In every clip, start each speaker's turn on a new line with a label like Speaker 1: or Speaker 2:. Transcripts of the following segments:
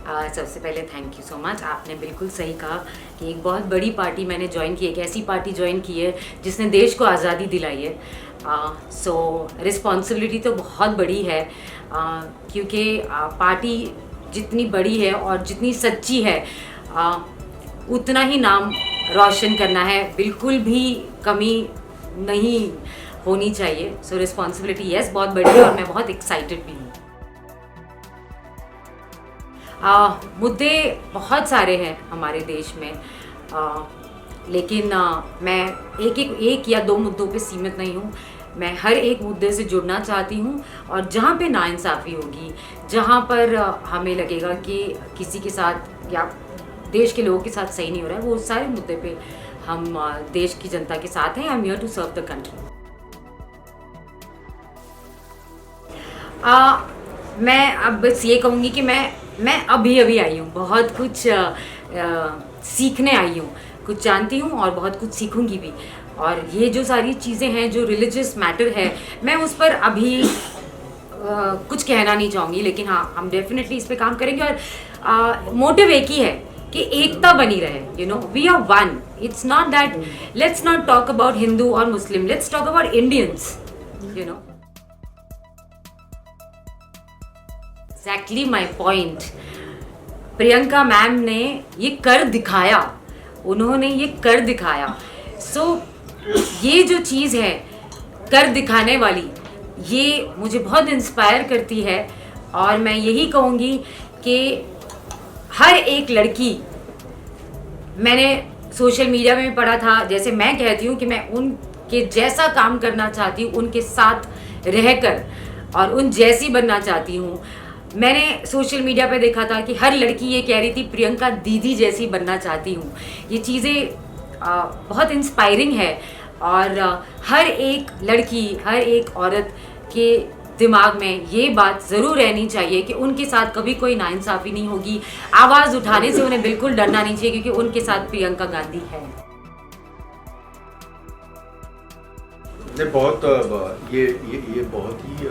Speaker 1: सबसे पहले thank you so much. आपने बिल्कुल सही कहा कि एक बहुत बड़ी पार्टी मैंने ज्वाइन की है, एक ऐसी पार्टी ज्वाइन की है जिसने देश को आज़ादी दिलाई है। सो रिस्पॉन्सिबिलिटी तो बहुत बड़ी है, क्योंकि पार्टी जितनी बड़ी है और जितनी सच्ची है उतना ही नाम रोशन करना है, बिल्कुल भी कमी नहीं होनी चाहिए। सो रिस्पॉन्सिबिलिटी यस बहुत बड़ी है और मैं बहुत एक्साइटेड भी हूँ। मुद्दे बहुत सारे हैं हमारे देश में, लेकिन मैं एक या दो मुद्दों पे सीमित नहीं हूँ। मैं हर एक मुद्दे से जुड़ना चाहती हूँ और जहाँ पे नाइंसाफ़ी होगी, जहाँ पर हमें लगेगा कि किसी के साथ या देश के लोगों के साथ सही नहीं हो रहा है, वो सारे मुद्दे पे हम देश की जनता के साथ हैं। I am here to serve the country. मैं अब बस ये कहूँगी कि मैं अभी आई हूँ, बहुत कुछ सीखने आई हूँ, कुछ जानती हूँ और बहुत कुछ सीखूंगी भी। और ये जो सारी चीज़ें हैं, जो रिलीजियस मैटर है, मैं उस पर अभी कुछ कहना नहीं चाहूँगी, लेकिन हाँ हम डेफिनेटली इस पे काम करेंगे। और मोटिव एक ही है कि एकता बनी रहे। You know, we are one. It's not that, let's not talk about Hindu और Muslim, let's talk about Indians. You know, exactly my point. Priyanka ma'am ने ये कर दिखाया, उन्होंने ये कर दिखाया। सो ये जो चीज़ है कर दिखाने वाली, ये मुझे बहुत इंस्पायर करती है। और मैं यही कहूँगी कि हर एक लड़की, मैंने सोशल मीडिया में भी पढ़ा था, जैसे मैं कहती हूँ कि मैं उनके जैसा काम करना चाहती हूँ, उनके साथ रहकर और उन जैसी बनना चाहती हूँ। मैंने सोशल मीडिया पे देखा था कि हर लड़की ये कह रही थी प्रियंका दीदी जैसी बनना चाहती हूँ। ये चीज़ें बहुत इंस्पायरिंग है और हर एक लड़की, हर एक औरत के दिमाग में ये बात ज़रूर रहनी चाहिए कि उनके साथ कभी कोई नाइंसाफ़ी नहीं होगी। आवाज़ उठाने से उन्हें बिल्कुल डरना नहीं चाहिए, क्योंकि उनके साथ प्रियंका गांधी है।
Speaker 2: ये बहुत बहुत ही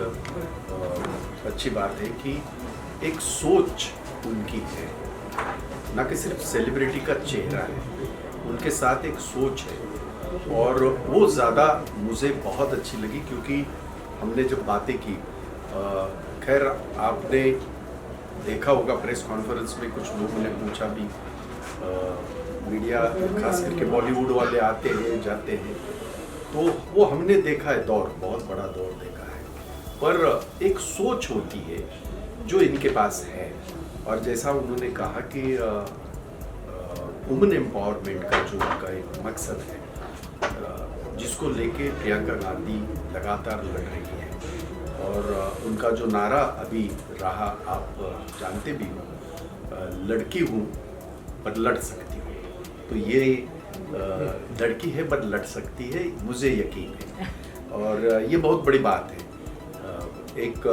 Speaker 2: अच्छी बात है कि एक सोच उनकी है, ना कि सिर्फ सेलिब्रिटी का चेहरा है, उनके साथ एक सोच है। और वो ज़्यादा मुझे बहुत अच्छी लगी, क्योंकि हमने जब बातें की, खैर आपने देखा होगा प्रेस कॉन्फ्रेंस में कुछ लोगों ने पूछा भी, मीडिया खास करके बॉलीवुड वाले आते हैं जाते हैं, तो वो हमने देखा है दौर, बहुत बड़ा दौर देखा है। पर एक सोच होती है जो इनके पास है। और जैसा उन्होंने कहा कि वुमेन एम्पावरमेंट का जो उनका एक मकसद है, जिसको लेके प्रियंका गांधी लगातार लड़ रही है, और उनका जो नारा अभी रहा, आप जानते भी हो, लड़की हूँ पर लड़ सकती हूँ। तो ये लड़की है पर लड़ सकती है, मुझे यकीन है। और ये बहुत बड़ी बात है। एक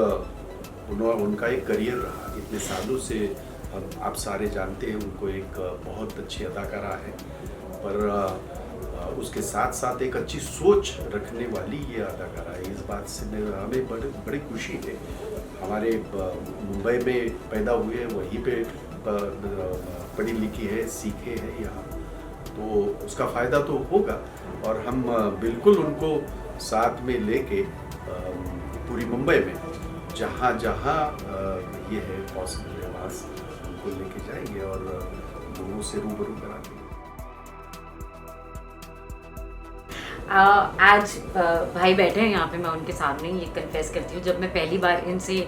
Speaker 2: उनका एक करियर रहा इतने सालों से, आप सारे जानते हैं उनको, एक बहुत अच्छी अदाकारा है, पर उसके साथ साथ एक अच्छी सोच रखने वाली ये अदाकारा है। इस बात से हमें बड़ी खुशी है। हमारे मुंबई में पैदा हुए, वहीं पे पढ़ी लिखी है, सीखे हैं यहाँ, तो उसका फ़ायदा तो होगा। और हम बिल्कुल उनको साथ में लेके पूरी मुंबई में जहाँ जहाँ ये है पॉसिबल है, वहाँ उनको लेके जाएंगे और लोगों से रूबरू कराएंगे।
Speaker 1: आज भाई बैठे हैं यहाँ पे, मैं उनके सामने ये कन्फेस करती हूँ, जब मैं पहली बार इनसे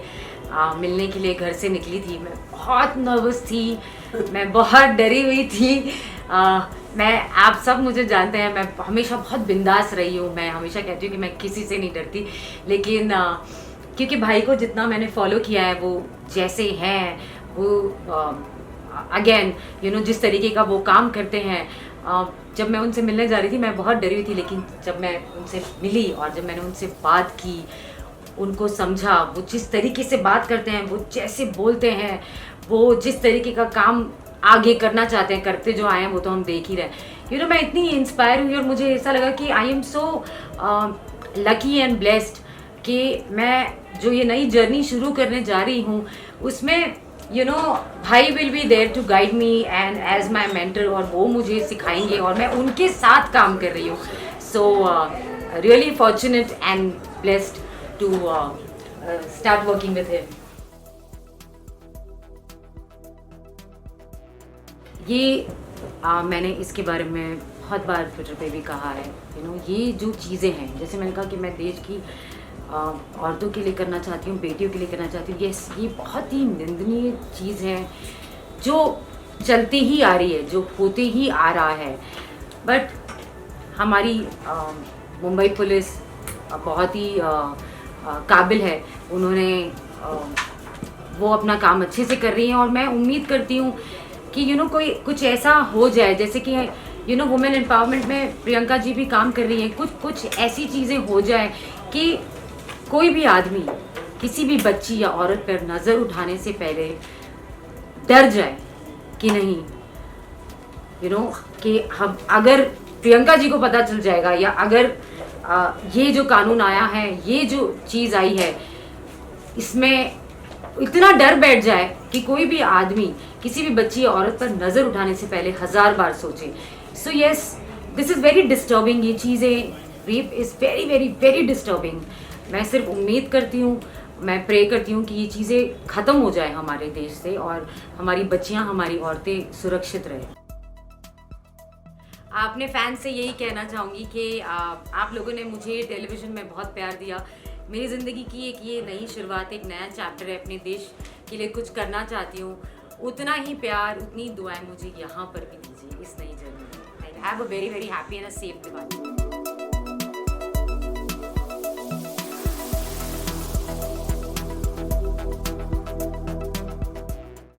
Speaker 1: मिलने के लिए घर से निकली थी, मैं बहुत नर्वस थी, मैं बहुत डरी हुई थी। मैं, आप सब मुझे जानते हैं, मैं हमेशा बहुत बिंदास रही हूँ। मैं हमेशा कहती हूँ कि मैं किसी से नहीं डरती, लेकिन क्योंकि भाई को जितना मैंने फॉलो किया है, वो जैसे हैं, वो अगेन यू नो जिस तरीके का वो काम करते हैं, जब मैं उनसे मिलने जा रही थी मैं बहुत डरी हुई थी, लेकिन जब मैं उनसे मिली और जब मैंने उनसे बात की, उनको समझा, वो जिस तरीके से बात करते हैं, वो जैसे बोलते हैं, वो जिस तरीके का काम आगे करना चाहते हैं, करते जो आए हैं वो तो हम देख ही रहे हैं। यू नो, मैं इतनी इंस्पायर हुई और मुझे ऐसा लगा कि I am so lucky and blessed कि मैं जो ये नई जर्नी शुरू करने जा रही हूँ उसमें यू नो भाई will be there to guide me and as my mentor, और वो मुझे सिखाएंगे और मैं उनके साथ काम कर रही हूँ. So really fortunate and blessed to start working with him. ये मैंने इसके बारे में बहुत बार ट्विटर पे भी कहा है. यू नो ये जो चीज़ें हैं, जैसे मैंने कहा कि मैं देश की औरतों के लिए करना चाहती हूँ, बेटियों के लिए करना चाहती हूँ. ये बहुत ही निंदनीय चीज़ है जो चलती ही आ रही है, जो होते ही आ रहा है. बट हमारी मुंबई पुलिस बहुत ही काबिल है. उन्होंने वो अपना काम अच्छे से कर रही हैं और मैं उम्मीद करती हूँ कि यू नो कोई कुछ ऐसा हो जाए, जैसे कि यू नो वुमेन एम्पावरमेंट में प्रियंका जी भी काम कर रही हैं. कुछ ऐसी चीज़ें हो जाए कि कोई भी आदमी किसी भी बच्ची या औरत पर नज़र उठाने से पहले डर जाए कि नहीं, यू नो कि हम अगर प्रियंका जी को पता चल जाएगा या अगर ये जो कानून आया है, ये जो चीज़ आई है, इसमें इतना डर बैठ जाए कि कोई भी आदमी किसी भी बच्ची या औरत पर नज़र उठाने से पहले 1000 बार सोचे. So yes, this is very disturbing. ये चीज़ें, rape is very very very disturbing. मैं सिर्फ उम्मीद करती हूँ, मैं प्रे करती हूँ कि ये चीज़ें ख़त्म हो जाए हमारे देश से और हमारी बच्चियाँ, हमारी औरतें सुरक्षित रहें. आपने फैंस से यही कहना चाहूँगी कि आप लोगों ने मुझे टेलीविज़न में बहुत प्यार दिया. मेरी ज़िंदगी की एक ये नई शुरुआत, एक नया चैप्टर है. अपने देश के लिए कुछ करना चाहती हूँ. उतना ही प्यार, उतनी दुआएं मुझे यहाँ पर भी दीजिए इस नई जर्नी में. Have a very very happy and a safe Diwali.